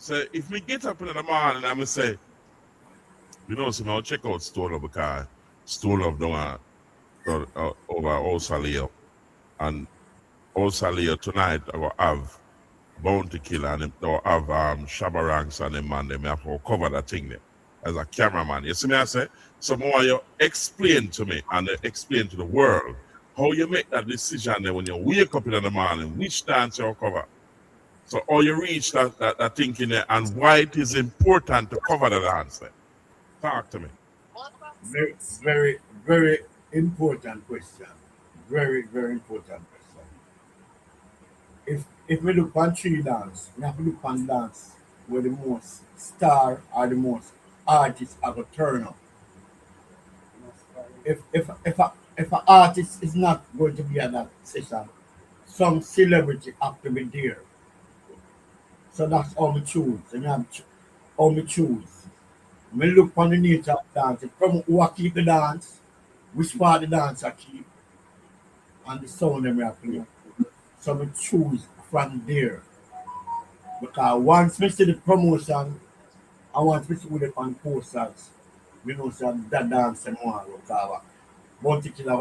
So if me get up in the morning and me say, so I'll check out Store Love because Store Love over Osalio. And Osalio tonight I will have Bounty Killer and they'll have Shabba Ranks and them man, they have to cover that thing there as a cameraman. You see me I say? So more you explain to me and explain to the world how you make that decision there when you wake up in the morning, which dance you'll cover. So how you reach that thinking there and why it is important to cover the dance there. Talk to me. Very, very, very important question. Very, very important question. If we look on tree dance, we have to look on dance where the most star or the most artists are going to turn up. If an artist is not going to be at that session, some celebrity have to be there. So that's how we choose. And how we choose. We look on the nature of dance, from who are keep the dance, which part of the dance I keep, and the sound them we are play. So we choose from there. Because once we see the promotion, and once we see the on posters, we know that dance and more. Bounty Killer